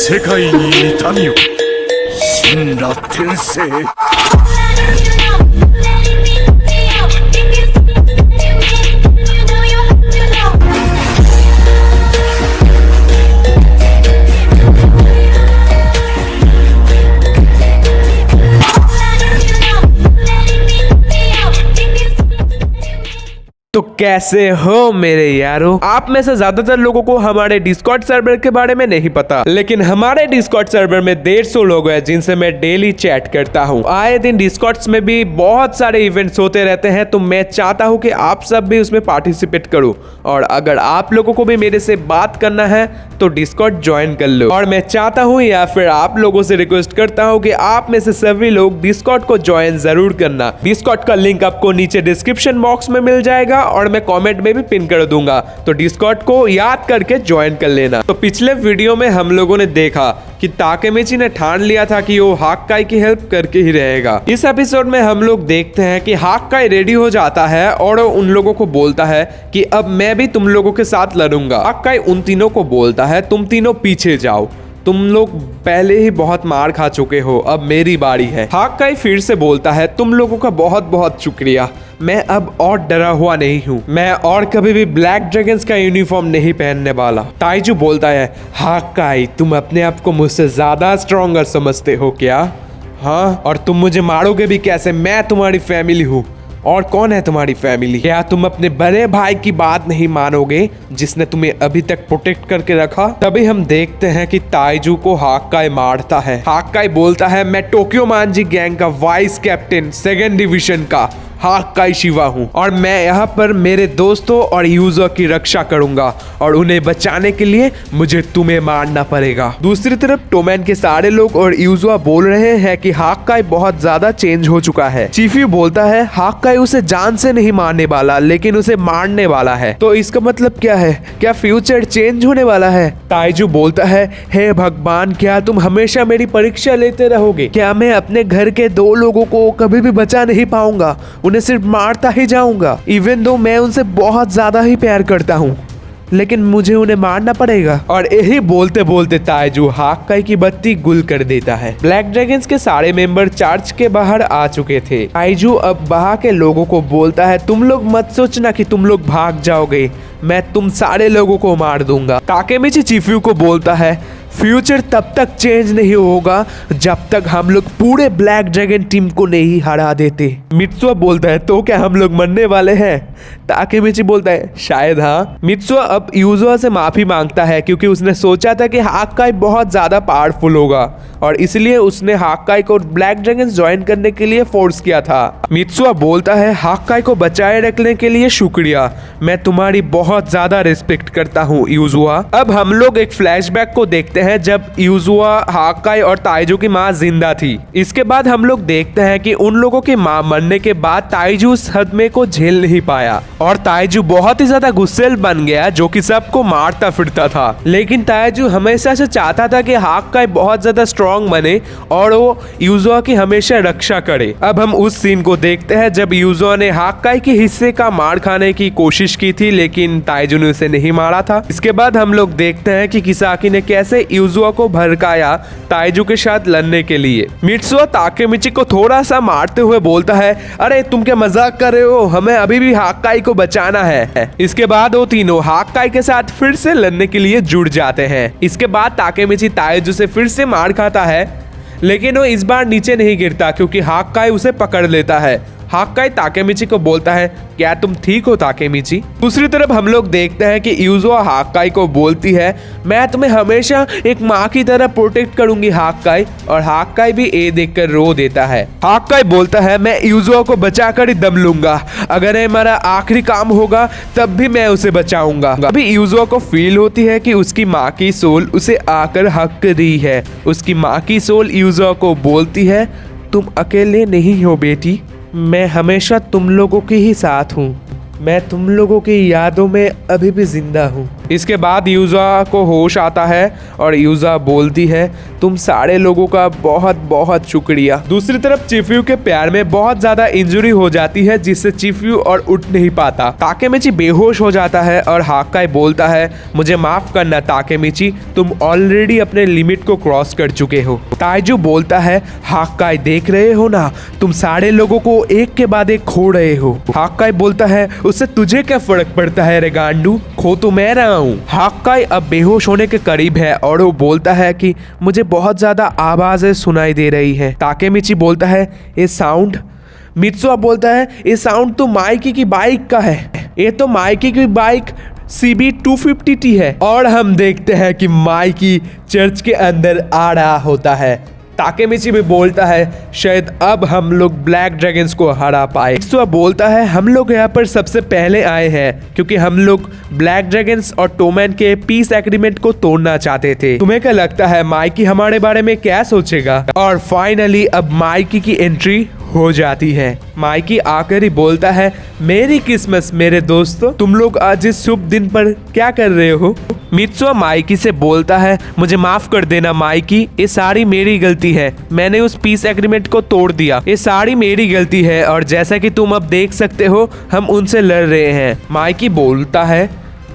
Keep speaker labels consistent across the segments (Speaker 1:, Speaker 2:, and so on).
Speaker 1: 世界に痛みを神羅転生。
Speaker 2: तो कैसे हो मेरे यारों। आप में से ज्यादातर लोगों को हमारे डिस्कॉर्ड सर्वर के बारे में नहीं पता, लेकिन हमारे डिस्कॉर्ड सर्वर में 150 लोग हैं जिनसे मैं डेली चैट करता हूं। आए दिन डिस्कॉर्ड्स में भी बहुत सारे इवेंट्स होते रहते हैं, तो मैं चाहता हूं कि आप सब भी उसमें पार्टिसिपेट करो। और अगर आप लोगों को भी मेरे से बात करना है तो डिस्कॉर्ड ज्वाइन कर लो। और मैं चाहता हूं या फिर आप लोगों से रिक्वेस्ट करता हूं कि आप में से सभी लोग डिस्कॉर्ड को ज्वाइन जरूर करना। डिस्कॉर्ड का लिंक आपको नीचे डिस्क्रिप्शन बॉक्स में मिल जाएगा और मैं कमेंट में भी पिन कर दूंगा, तो डिस्कॉर्ड को याद करके ज्वाइन कर लेना। तो पिछले वीडियो में हम लोगों ने देखा कि ताकेमिची ने ठान लिया था कि वो हाक्काई की हेल्प करके ही रहेगा। इस एपिसोड में हम लोग देखते हैं कि हाक्काई रेडी हो जाता है और उन लोगों को बोलता है कि अब मैं भी तुम लोगों के साथ लड़ूंगा। हाक्काई उन तीनों को बोलता है तुम तीनों पीछे जाओ, तुम लोग पहले ही बहुत मार खा चुके हो, अब मेरी बारी है। हाक्काई फिर से बोलता है तुम लोगों का बहुत बहुत शुक्रिया, मैं अब और डरा हुआ नहीं हूँ, मैं और कभी भी ब्लैक ड्रैगन्स का यूनिफॉर्म नहीं पहनने वाला। ताइजू बोलता है हाक्काई तुम अपने आप को मुझसे ज्यादा स्ट्रॉन्गर समझते हो क्या? हाँ, और तुम मुझे मारोगे भी कैसे? मैं तुम्हारी फैमिली हूँ। और कौन है तुम्हारी फैमिली? क्या तुम अपने बड़े भाई की बात नहीं मानोगे जिसने तुम्हें अभी तक प्रोटेक्ट करके रखा? तभी हम देखते हैं कि ताइजू को हाक्काई मारता है। हाक्काई बोलता है मैं टोक्यो मांजी गैंग का वाइस कैप्टन 2nd डिवीजन का हाक्काई शिवा हूँ और मैं यहाँ पर मेरे दोस्तों और यूजर की रक्षा करूंगा और उन्हें बचाने के लिए मुझे तुम्हें मारना पड़ेगा। दूसरी तरफ टोमैन के सारे लोग और यूजुआ बोल रहे हैं कि हाक्काई बहुत ज्यादा चेंज हो चुका है। चीफी बोलता है हाक्काई उसे जान से नहीं मारने वाला लेकिन उसे मारने वाला है। तो इसका मतलब क्या है? क्या फ्यूचर चेंज होने वाला है? ताइजू बोलता है हे भगवान, क्या तुम हमेशा मेरी परीक्षा लेते रहोगे? क्या मैं अपने घर के 2 लोगों को कभी भी बचा नहीं पाऊंगा? उन्हें सिर्फ मारता ही जाऊंगा। इवन दो मैं उनसे बहुत ज्यादा ही प्यार करता हूँ, लेकिन मुझे उन्हें मारना पड़ेगा। और यही बोलते बोलते ताइजू हाक्काई की बत्ती गुल कर देता है। ब्लैक ड्रैगन्स के सारे मेंबर चर्च के बाहर आ चुके थे। ताइजू अब बाहर के लोगों को बोलता है तुम लोग मत सोचना कि तुम लोग भाग जाओगे, मैं तुम सारे लोगों को मार दूंगा। ताकेमिची चीफ्यू को बोलता है फ्यूचर तब तक चेंज नहीं होगा जब तक हम लोग पूरे ब्लैक ड्रैगन टीम को नहीं हरा देते। मित्सुआ बोलता है तो क्या हम लोग मरने वाले हैं? ताकेमिची बोलता है शायद हाँ। मित्सुआ अब यूजुआ से माफी मांगता है क्योंकि उसने सोचा था कि हाक्काई बहुत ज्यादा पावरफुल होगा और इसलिए उसने हाक्काई को ब्लैक ड्रैगन ज्वाइन करने के लिए फोर्स किया था। मित्सुआ बोलता है हाक्काई को बचाए रखने के लिए शुक्रिया, मैं तुम्हारी बहुत ज्यादा रिस्पेक्ट करता हूँ यूजुआ। अब हम लोग एक फ्लैशबैक को देखते हैं जब यूजुआ, हाक्काई और ताइजू की माँ जिंदा थी। इसके बाद हम लोग देखते हैं कि उन लोगों की माँ मरने के बाद ताइजू सदमे को झेल नहीं पाया और ताइजू बहुत ही ज्यादा गुस्सेल बन गया जो कि सबको मारता फिरता था। लेकिन ताइजू हमेशा से चाहता था कि हाक्काई बहुत ज्यादा स्ट्रॉन्ग बने और वो यूजुआ की हमेशा रक्षा करे। अब हम उस सीन को देखते हैं जब यूजुआ ने हाक्काई के हिस्से का मार खाने की कोशिश की थी लेकिन ताइजू ने उसे नहीं मारा था। इसके बाद हम लोग देखते हैं कि किसाकी ने कैसे यूजुआ को भड़काया ताइजू के साथ लड़ने के लिए। मित्सुआ ताकेमिची को थोड़ा सा मारते हुए बोलता है अरे तुम क्या मजाक कर रहे हो, हमें अभी भी हाक्काई को बचाना है। इसके बाद वो तीनों हाक्काई के साथ फिर से लड़ने के लिए जुड़ जाते हैं। इसके बाद ताकेमिची ताइजू से फिर से मार खाता है लेकिन वो इस बार नीचे नहीं गिरता क्योंकि हाक्काई उसे पकड़ लेता है। हाक्काई ताकेमिची को बोलता है क्या तुम ठीक हो ताकेमिची? दूसरी तरफ हम लोग देखते हैं कि यूजुआ हाक्काई को बोलती है मैं तुम्हें हमेशा एक माँ की तरह प्रोटेक्ट करूंगी हाक्काई, और हाक्काई भी ये देखकर रो देता है। हाक्काई बोलता है मैं यूजुआ को बचाकर ही दम लूंगा, अगर ये हमारा आखिरी काम होगा तब भी मैं उसे बचाऊंगा। अभी यूजुआ को फील होती है कि उसकी माँ की सोल उसे आकर हक कर रही है। उसकी माँ की सोल यूजुआ को बोलती है तुम अकेले नहीं हो बेटी, मैं हमेशा तुम लोगों के ही साथ हूँ, मैं तुम लोगों की यादों में अभी भी जिंदा हूँ। इसके बाद यूजा को होश आता है और यूजा बोलती है तुम सारे लोगों का बहुत बहुत शुक्रिया। दूसरी तरफ चिफ्यू के पैर में बहुत ज्यादा इंजरी हो जाती है जिससे चिफ्यू और उठ नहीं पाता। ताकेमिची बेहोश हो जाता है और हाक्काई बोलता है मुझे माफ करना ताकेमिची, तुम ऑलरेडी अपने लिमिट को क्रॉस कर चुके हो। ताइजू बोलता है हाक्काई देख रहे हो ना, तुम सारे लोगों को एक के बाद एक खो रहे हो। हाक्काई बोलता है उससे तुझे क्या फर्क पड़ता है रे गांडू, खो तो मैं रहा हूँ। हाक्काई अब बेहोश होने के करीब है और वो बोलता है कि मुझे बहुत ज्यादा आवाजें सुनाई दे रही है। ताकेमिची बोलता है ये साउंड, मित्सुआ बोलता है ये साउंड तो माइकी की बाइक का है, ये तो माइकी की बाइक CB250T है। और हम देखते हैं कि माइकी चर्च के अंदर आ रहा होता है। ताकेमिची भी बोलता है शायद अब हम लोग ब्लैक ड्रैगन्स को हरा पाए। मित्सुआ बोलता है हम लोग यहाँ पर सबसे पहले आए हैं क्योंकि हम लोग ब्लैक ड्रैगन्स और टोमैन के पीस एग्रीमेंट को तोड़ना चाहते थे। तुम्हें क्या लगता है माइकी हमारे बारे में क्या सोचेगा? और फाइनली अब माइकी की एंट्री हो जाती है। माइकी आकर ही बोलता है मेरी क्रिसमस मेरे दोस्तों, तुम लोग आज इस शुभ दिन पर क्या कर रहे हो? मित्सुआ माइकी से बोलता है मुझे माफ कर देना माइकी, ये सारी मेरी गलती है, मैंने उस पीस एग्रीमेंट को तोड़ दिया, ये सारी मेरी गलती है और जैसा कि तुम अब देख सकते हो हम उनसे लड़ रहे हैं। माइकी बोलता है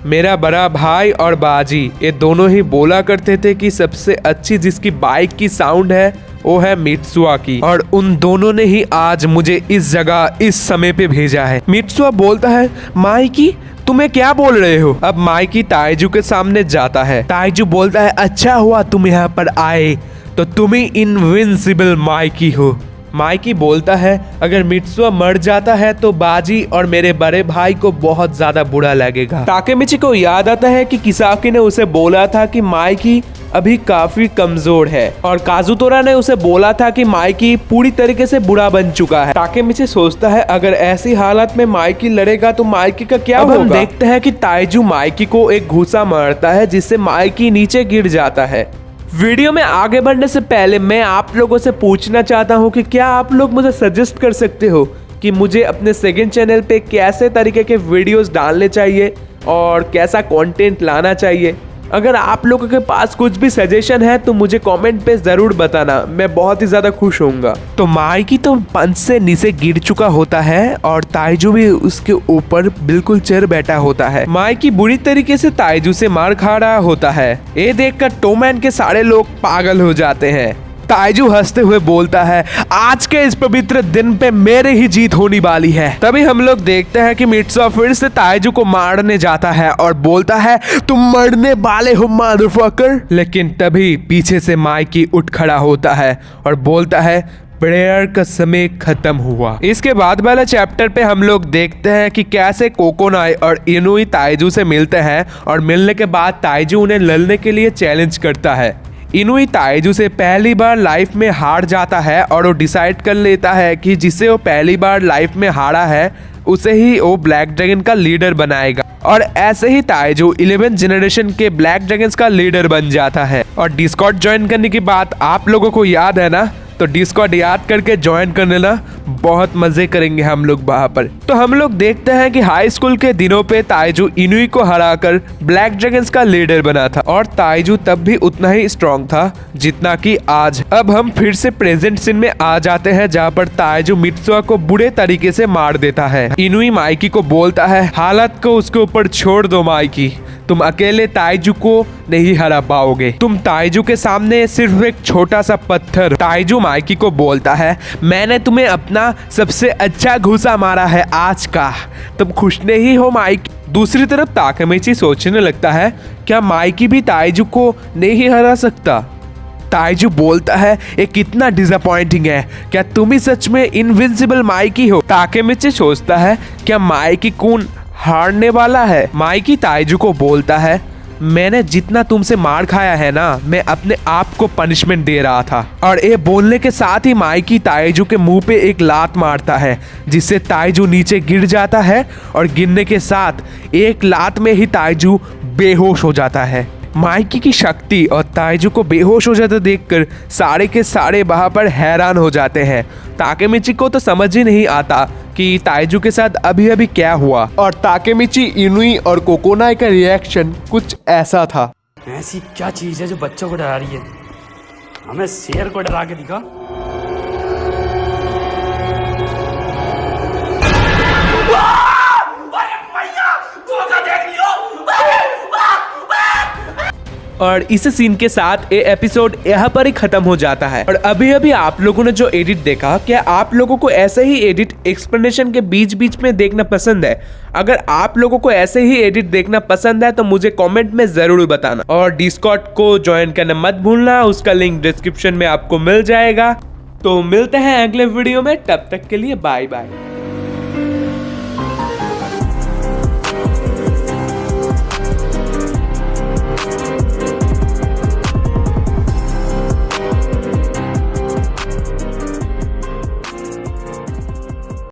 Speaker 2: मेरा बड़ा भाई और बाजी ये दोनों ही बोला करते थे कि सबसे अच्छी जिसकी बाइक की साउंड है वो है मित्सुआ की, और उन दोनों ने ही आज मुझे इस जगह इस समय पे भेजा है। मित्सुआ बोलता है माइकी तुम्हें क्या बोल रहे हो? अब माइकी ताइजू के सामने जाता है। ताइजू बोलता है अच्छा हुआ तुम यहाँ पर आए, तो तुम ही इनविंसिबल माइकी हो। माइकी बोलता है अगर मित्सुआ मर जाता है तो बाजी और मेरे बड़े भाई को बहुत ज्यादा बुरा लगेगा। ताकेमिची को याद आता है कि किसाकी ने उसे बोला था कि माइकी अभी काफी कमजोर है और काजुतोरा ने उसे बोला था कि माइकी पूरी तरीके से बुरा बन चुका है। ताकेमिची सोचता है अगर ऐसी हालत में माइकी लड़ेगा तो माइकी का क्या होगा? हम देखते हैं कि ताइजू माइकी को एक घूसा मारता है जिससे माइकी नीचे गिर जाता है। वीडियो में आगे बढ़ने से पहले मैं आप लोगों से पूछना चाहता हूं कि क्या आप लोग मुझे सजेस्ट कर सकते हो कि मुझे अपने सेकंड चैनल पे कैसे तरीके के वीडियोस डालने चाहिए और कैसा कंटेंट लाना चाहिए। अगर आप लोगों के पास कुछ भी सजेशन है तो मुझे कमेंट पे जरूर बताना, मैं बहुत ही ज्यादा खुश होऊंगा। तो माइकी तो पंच से नीचे गिर चुका होता है और ताइजू भी उसके ऊपर बिल्कुल चढ़ बैठा होता है। माइकी बुरी तरीके से ताइजू से मार खा रहा होता है। ये देखकर टोमैन के सारे लोग पागल हो जाते हैं। ताइजू हंसते हुए बोलता है आज के इस पवित्र दिन पे मेरे ही जीत होने वाली है। तभी हम लोग देखते हैं कि मित्सुआ फिर से ताइजू को मारने जाता है और बोलता है तुम मरने वाले हो मदरफकर। लेकिन तभी पीछे से माइकी उठ खड़ा होता है और बोलता है प्रेयर का समय खत्म हुआ। इसके बाद वाले चैप्टर पे हम लोग देखते हैं कि कैसे कोकोनाई और इनुई ताइजू से मिलते हैं और मिलने के बाद ताइजू उन्हें लड़ने के लिए चैलेंज करता है। इनुई ताइजू से पहली बार लाइफ में हार जाता है और वो डिसाइड कर लेता है कि जिसे वो पहली बार लाइफ में हारा है उसे ही वो ब्लैक ड्रैगन का लीडर बनाएगा। और ऐसे ही ताइजू 11th जनरेशन के ब्लैक ड्रैगन्स का लीडर बन जाता है। और डिस्कॉर्ड ज्वाइन करने की बात आप लोगों को याद है ना, तो डिस्कॉर्ड याद करके ज्वाइन कर लेना, बहुत मजे करेंगे हम लोग वहां पर। तो हम लोग देखते हैं कि हाई स्कूल के दिनों पे ताइजू इनुई को हराकर ब्लैक ड्रैगन्स का लीडर बना था और ताइजू तब भी उतना ही स्ट्रॉन्ग था जितना कि आज। अब हम फिर से प्रेजेंट सीन में आ जाते हैं जहाँ पर ताइजू मित्सुआ को बुरे तरीके से मार देता है। इनुई माइकी को बोलता है हालत को उसके ऊपर छोड़ दो माइकी, तुम अकेले ताइजू को नहीं हरा पाओगे, तुम ताइजू के सामने सिर्फ एक छोटा सा पत्थर। ताइजू माइकी को बोलता है मैंने तुम्हें अपना सबसे अच्छा घूसा मारा है आज का, तुम खुश नहीं हो माइकी? दूसरी तरफ ताकेमिची सोचने लगता है क्या माइकी भी ताइजू को नहीं हरा सकता? ताइजू बोलता है ये कितना डिसअपॉइंटिंग है, क्या तुम ही सच में इनविंसिबल माइकी हो? ताकेमिची सोचता है क्या माइकी कौन हारने वाला है? माइकी ताइजू को बोलता है मैंने जितना तुमसे मार खाया है ना, मैं अपने आप को पनिशमेंट दे रहा था। और ये बोलने के साथ ही माइकी ताइजू के मुंह पे एक लात मारता है जिससे ताइजू नीचे गिर जाता है और गिरने के साथ एक लात में ही ताइजू बेहोश हो जाता है। माइकी की शक्ति और ताइजू को बेहोश हो जाते देखकर सारे के सारे वहां पर हैरान हो जाते हैं। ताकेमिची को तो समझ ही नहीं आता कि ताइजू के साथ अभी अभी क्या हुआ, और ताकेमिची, इनुई और कोकोनाई का रिएक्शन कुछ ऐसा था।
Speaker 3: ऐसी क्या चीज है जो बच्चों को डरा रही है? हमें शेर को डरा के दिखा।
Speaker 2: और इस सीन के साथ ये एपिसोड यहाँ पर ही खत्म हो जाता है। और अभी अभी आप लोगों ने जो एडिट देखा, क्या आप लोगों को ऐसे ही एडिट एक्सप्लेनेशन के बीच बीच में देखना पसंद है? अगर आप लोगों को ऐसे ही एडिट देखना पसंद है तो मुझे कमेंट में जरूर बताना, और डिस्कॉर्ड को ज्वाइन करना मत भूलना, उसका लिंक डिस्क्रिप्शन में आपको मिल जाएगा। तो मिलते हैं अगले वीडियो में, तब तक के लिए बाय बाय।